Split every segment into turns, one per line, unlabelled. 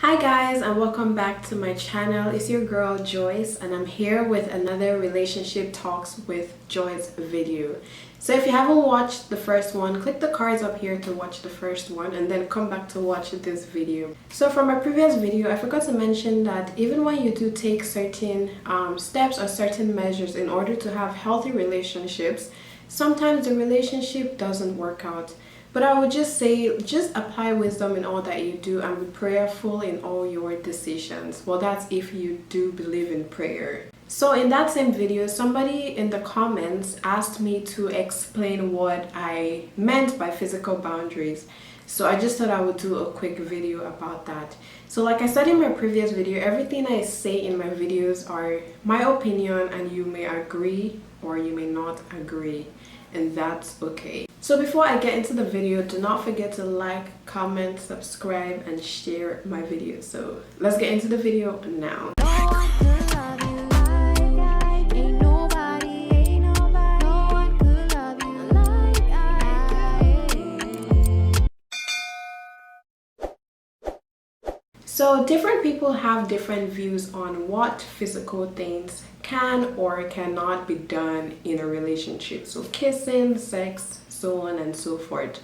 Hi guys, and welcome back to my channel. It's your girl Joyce, and I'm here with another relationship talks with Joyce video. So if you haven't watched the first one, click the cards up here to watch the first one and then come back to watch this video. So from my previous video, I forgot to mention that even when you do take certain steps or certain measures in order to have healthy relationships, sometimes the relationship doesn't work out. But I would just say, just apply wisdom in all that you do and be prayerful in all your decisions. Well, that's if you do believe in prayer. So in that same video, somebody in the comments asked me to explain what I meant by physical boundaries. So I just thought I would do a quick video about that. So like I said in my previous video, everything I say in my videos are my opinion, and you may agree or you may not agree, and that's okay. So before I get into the video, do not forget to like, comment, subscribe, and share my video. So let's get into the video now. So different people have different views on what physical things can or cannot be done in a relationship. So kissing, sex, so on and so forth.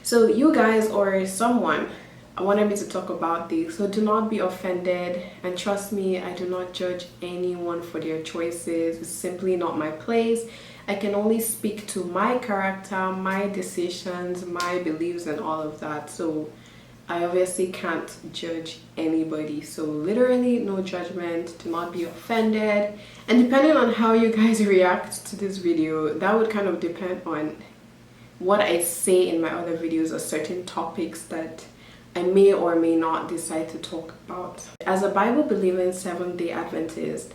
So you guys or someone wanted me to talk about this, so do not be offended, and trust me, I do not judge anyone for their choices. It's simply not my place. I can only speak to my character, my decisions, my beliefs, and all of that. So I obviously can't judge anybody, so literally no judgment. Do not be offended, and depending on how you guys react to this video, that would kind of depend on what I say in my other videos or certain topics that I may or may not decide to talk about. As a Bible believing Seventh-day Adventist,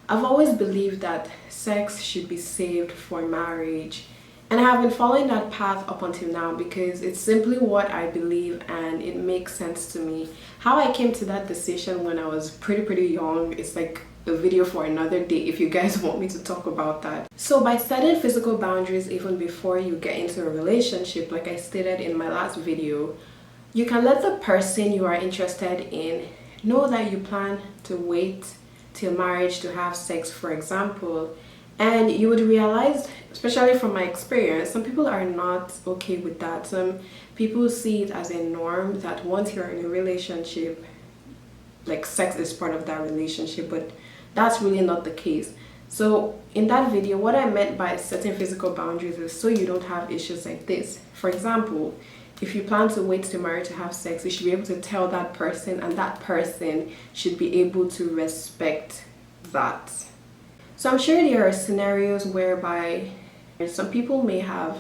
I've always believed that sex should be saved for marriage. And I have been following that path up until now because it's simply what I believe and it makes sense to me. How I came to that decision when I was pretty young, it's like a video for another day if you guys want me to talk about that. So by setting physical boundaries even before you get into a relationship, like I stated in my last video, you can let the person you are interested in know that you plan to wait till marriage to have sex, for example. And you would realize, especially from my experience, some people are not okay with that. Some people see it as a norm that once you're in a relationship, like sex is part of that relationship, but that's really not the case. So in that video, what I meant by setting physical boundaries is so you don't have issues like this. For example, if you plan to wait till marriage to have sex, you should be able to tell that person, and that person should be able to respect that. So I'm sure there are scenarios whereby some people may have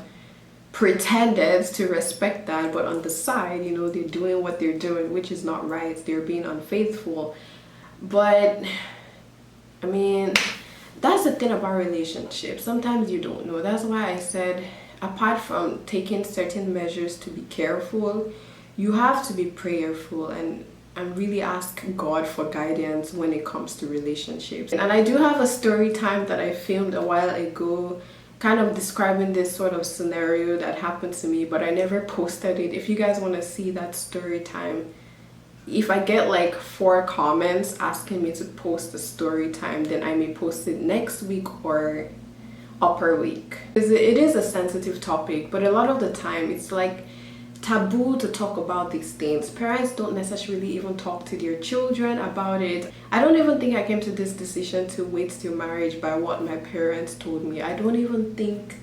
pretended to respect that, but on the side, you know, they're doing what they're doing, which is not right. They're being unfaithful. But I mean, that's the thing about relationships. Sometimes you don't know. That's why I said, apart from taking certain measures to be careful, you have to be prayerful and really ask God for guidance when it comes to relationships. And I do have a story time that I filmed a while ago, kind of describing this sort of scenario that happened to me, but I never posted it. If you guys want to see that story time, if I get like 4 comments asking me to post the story time, then I may post it next week or upper week. It is a sensitive topic, but a lot of the time it's like taboo to talk about these things. Parents don't necessarily even talk to their children about it. I don't even think I came to this decision to wait till marriage by what my parents told me. I don't even think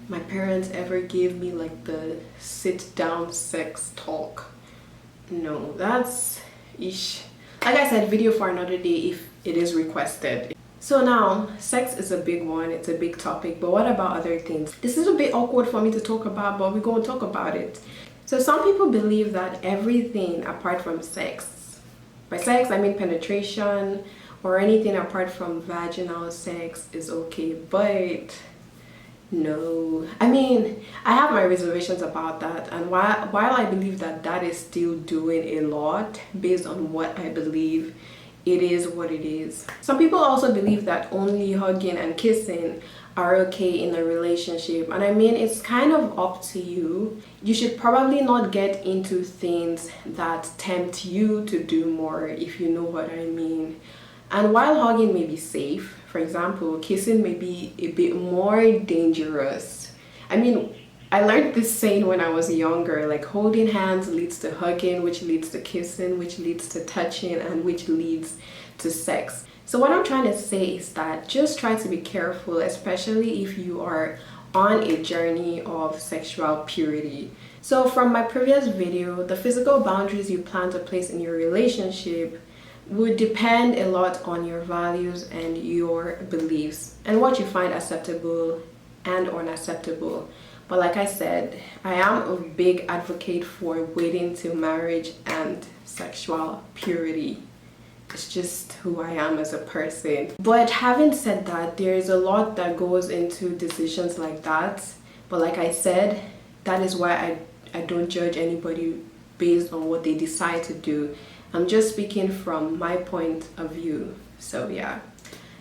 my parents ever gave me like the sit down sex talk. No, that's ish. Like I said, video for another day if it is requested. So now, sex is a big one, it's a big topic, but what about other things? This is a bit awkward for me to talk about, but we're going to talk about it. So some people believe that everything apart from sex, by sex I mean penetration or anything apart from vaginal sex is okay, but no. I mean, I have my reservations about that, and while I believe that that is still doing a lot based on what I believe it is what it is. Some people also believe that only hugging and kissing are okay in a relationship, and I mean, it's kind of up to you. You should probably not get into things that tempt you to do more, if you know what I mean. And while hugging may be safe, for example, kissing may be a bit more dangerous. I mean, I learned this saying when I was younger, like holding hands leads to hugging, which leads to kissing, which leads to touching, and which leads to sex. So what I'm trying to say is that just try to be careful, especially if you are on a journey of sexual purity. So from my previous video, the physical boundaries you plan to place in your relationship would depend a lot on your values and your beliefs and what you find acceptable and unacceptable. But like I said, I am a big advocate for waiting till marriage and sexual purity. It's just who I am as a person. But having said that, there's a lot that goes into decisions like that. But like I said, that is why I don't judge anybody based on what they decide to do. I'm just speaking from my point of view. So yeah.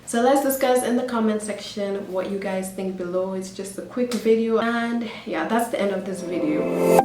So let's discuss in the comment section what you guys think below. It's just a quick video, and yeah, that's the end of this video.